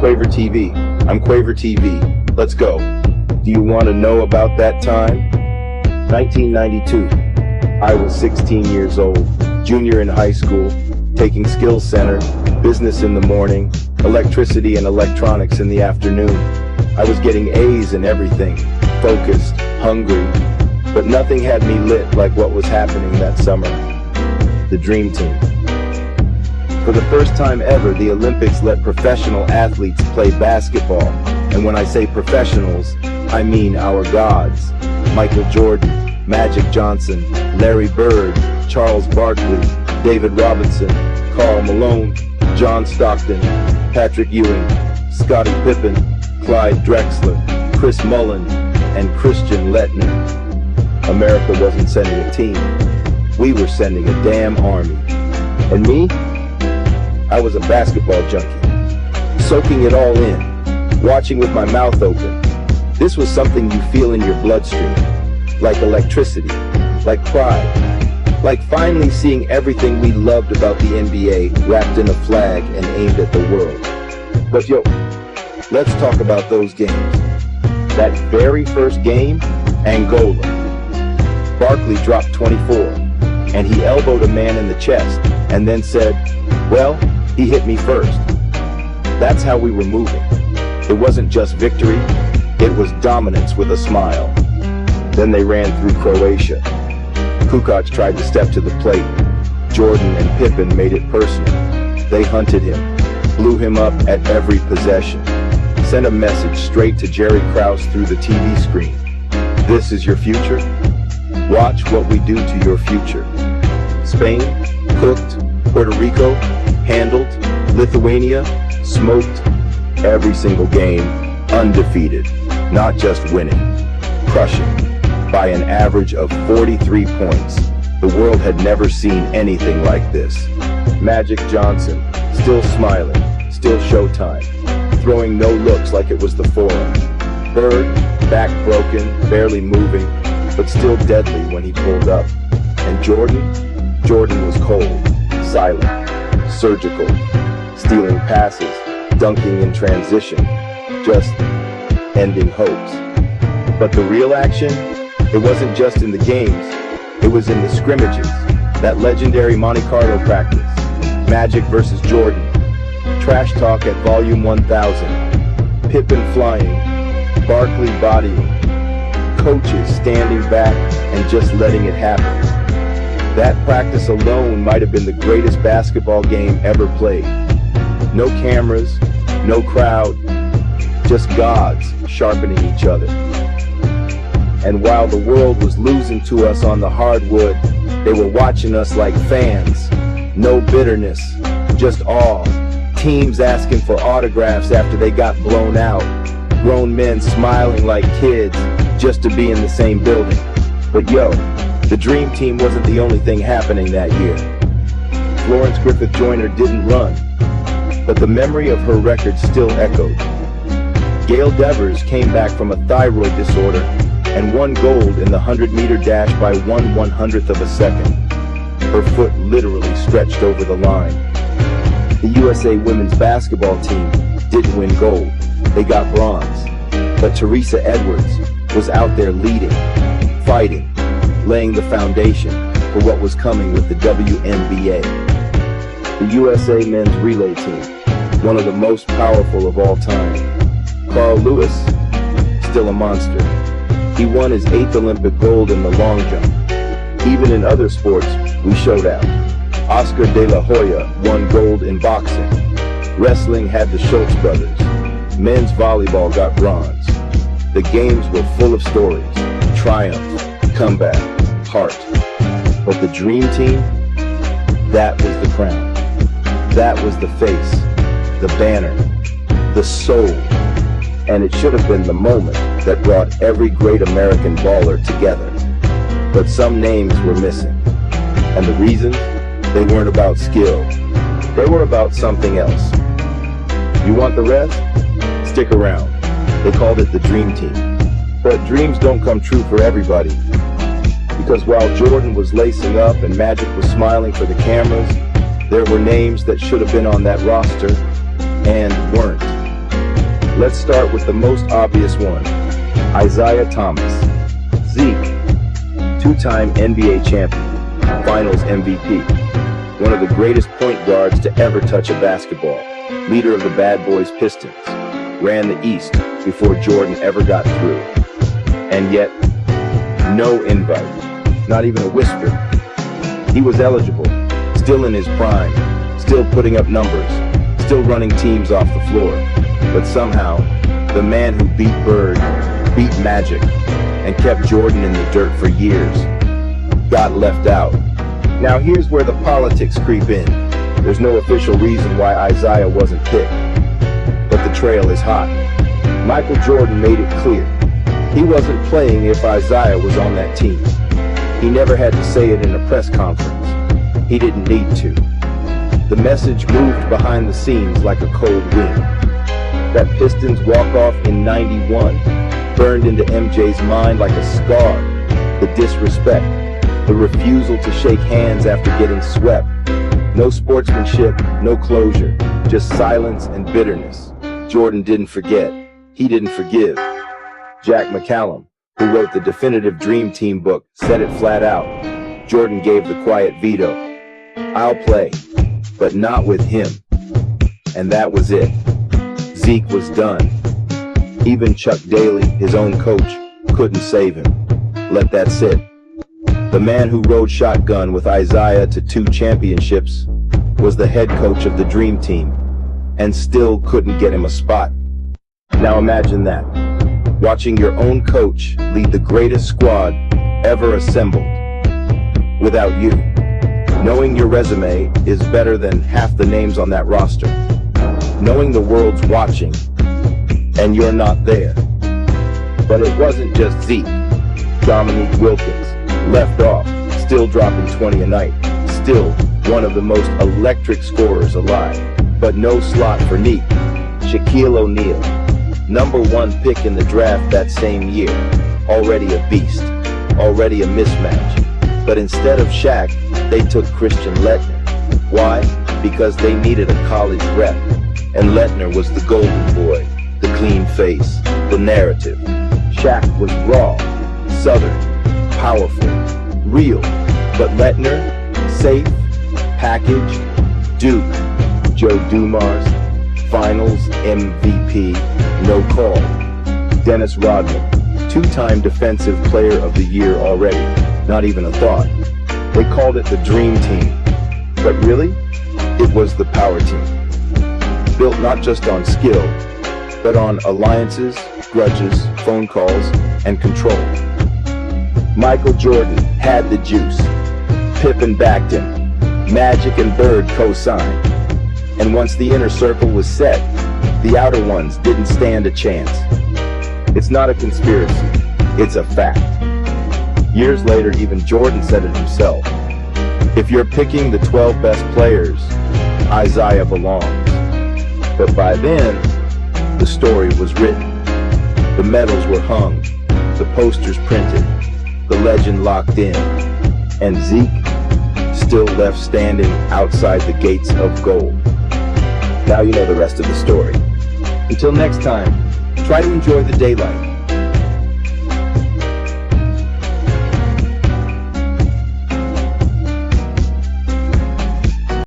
Quavertv. I'm Quavertv. Let's go. Do you want to know about that time? 1992. I was 16 years old, junior in high school, taking skills center, business in the morning, electricity and electronics in the afternoon. I was getting A's in everything, focused, hungry, but nothing had me lit like what was happening that summer. The Dream Team. For the first time ever, the Olympics let professional athletes play basketball. And when I say professionals, I mean our gods. Michael Jordan, Magic Johnson, Larry Bird, Charles Barkley, David Robinson, Karl Malone, John Stockton, Patrick Ewing, Scottie Pippen, Clyde Drexler, Chris Mullin, and Christian Lettner. America wasn't sending a team. We were sending a damn army. And me? I was a basketball junkie, soaking it all in, watching with my mouth open. This was something you feel in your bloodstream, like electricity, like pride, like finally seeing everything we loved about the NBA wrapped in a flag and aimed at the world. But yo, let's talk about those games. That very first game, Angola. Barkley dropped 24, and he elbowed a man in the chest, and then said, well, he hit me first. That's how we were moving. It wasn't just victory, it was dominance with a smile. Then they ran through Croatia. Kukoc tried to step to the plate. Jordan and Pippen made it personal. They hunted him, blew him up at every possession, sent a message straight to Jerry Krause through the TV screen. This is your future? Watch what we do to your future. Spain, cooked. Puerto Rico, handled. Lithuania, smoked. Every single game, undefeated. Not just winning, crushing. By an average of 43 points. The world had never seen anything like this. Magic Johnson, still smiling, still Showtime, throwing no looks like it was the Forum. Bird, back broken, barely moving, but still deadly when he pulled up. And Jordan was cold, silent, surgical, stealing passes, dunking in transition, just ending hopes. But the real action, it wasn't just in the games, it was in the scrimmages, that legendary Monte Carlo practice, Magic versus Jordan, trash talk at volume 1000, Pippen flying, Barkley bodying, coaches standing back and just letting it happen. That practice alone might have been the greatest basketball game ever played. No cameras, no crowd, just gods sharpening each other. And while the world was losing to us on the hardwood, they were watching us like fans. No bitterness, just awe. Teams asking for autographs after they got blown out. Grown men smiling like kids just to be in the same building. But yo, the Dream Team wasn't the only thing happening that year. Florence Griffith Joyner didn't run, but the memory of her record still echoed. Gail Devers came back from a thyroid disorder and won gold in the 100-meter dash by 1/100th of a second. Her foot literally stretched over the line. The USA women's basketball team didn't win gold, they got bronze. But Teresa Edwards was out there leading, fighting, laying the foundation for what was coming with the WNBA. The USA men's relay team, one of the most powerful of all time. Carl Lewis, still a monster. He won his 8th Olympic gold in the long jump. Even in other sports, we showed out. Oscar de la Hoya won gold in boxing. Wrestling had the Schultz brothers. Men's volleyball got bronze. The games were full of stories, triumph, comeback, heart. But the Dream Team, that was the crown. That was the face, the banner, the soul. And it should have been the moment that brought every great American baller together. But some names were missing. And the reasons? They weren't about skill. They were about something else. You want the rest? Stick around. They called it the Dream Team. But dreams don't come true for everybody. Because while Jordan was lacing up and Magic was smiling for the cameras, there were names that should have been on that roster and weren't. Let's start with the most obvious one, Isaiah Thomas. Zeke, two-time NBA champion, Finals MVP, one of the greatest point guards to ever touch a basketball, leader of the Bad Boys Pistons, ran the East before Jordan ever got through. And yet, no invite, not even a whisper. He was eligible, still in his prime, still putting up numbers, still running teams off the floor. But somehow, the man who beat Bird, beat Magic, and kept Jordan in the dirt for years, got left out. Now here's where the politics creep in. There's no official reason why Isaiah wasn't picked, but the trail is hot. Michael Jordan made it clear. He wasn't playing if Isaiah was on that team. He never had to say it in a press conference. He didn't need to. The message moved behind the scenes like a cold wind. That Pistons walk-off in '91 burned into MJ's mind like a scar. The disrespect, the refusal to shake hands after getting swept. No sportsmanship, no closure, just silence and bitterness. Jordan didn't forget. He didn't forgive. Jack McCallum, who wrote the definitive Dream Team book, said it flat out. Jordan gave the quiet veto. I'll play, but not with him. And that was it. Zeke was done. Even Chuck Daly, his own coach, couldn't save him. Let that sit. The man who rode shotgun with Isaiah to 2 championships was the head coach of the Dream Team, and still couldn't get him a spot. Now imagine that. Watching your own coach lead the greatest squad ever assembled without you. Knowing your resume is better than half the names on that roster. Knowing the world's watching and you're not there. But it wasn't just Zeke. Dominique Wilkins left off, still dropping 20 a night, still one of the most electric scorers alive. But no slot for Neek. Shaquille O'Neal, #1 pick in the draft that same year, already a beast, already a mismatch. But instead of Shaq, they took Christian Leitner. Why? Because they needed a college rep, and Leitner was the golden boy, the clean face, the narrative. Shaq was raw, southern, powerful, real, but Leitner, safe, packaged, Duke, Joe Dumars, Finals MVP, no call. Dennis Rodman, 2-time Defensive Player of the Year already, not even a thought. They called it the Dream Team, but really, it was the power team. Built not just on skill, but on alliances, grudges, phone calls, and control. Michael Jordan had the juice. Pippen backed him. Magic and Bird co-signed. And once the inner circle was set, the outer ones didn't stand a chance. It's not a conspiracy, it's a fact. Years later, even Jordan said it himself. If you're picking the 12 best players, Isaiah belongs. But by then, the story was written. The medals were hung, the posters printed, the legend locked in, and Zeke still left standing outside the gates of gold. Now you know the rest of the story. Until next time, try to enjoy the daylight.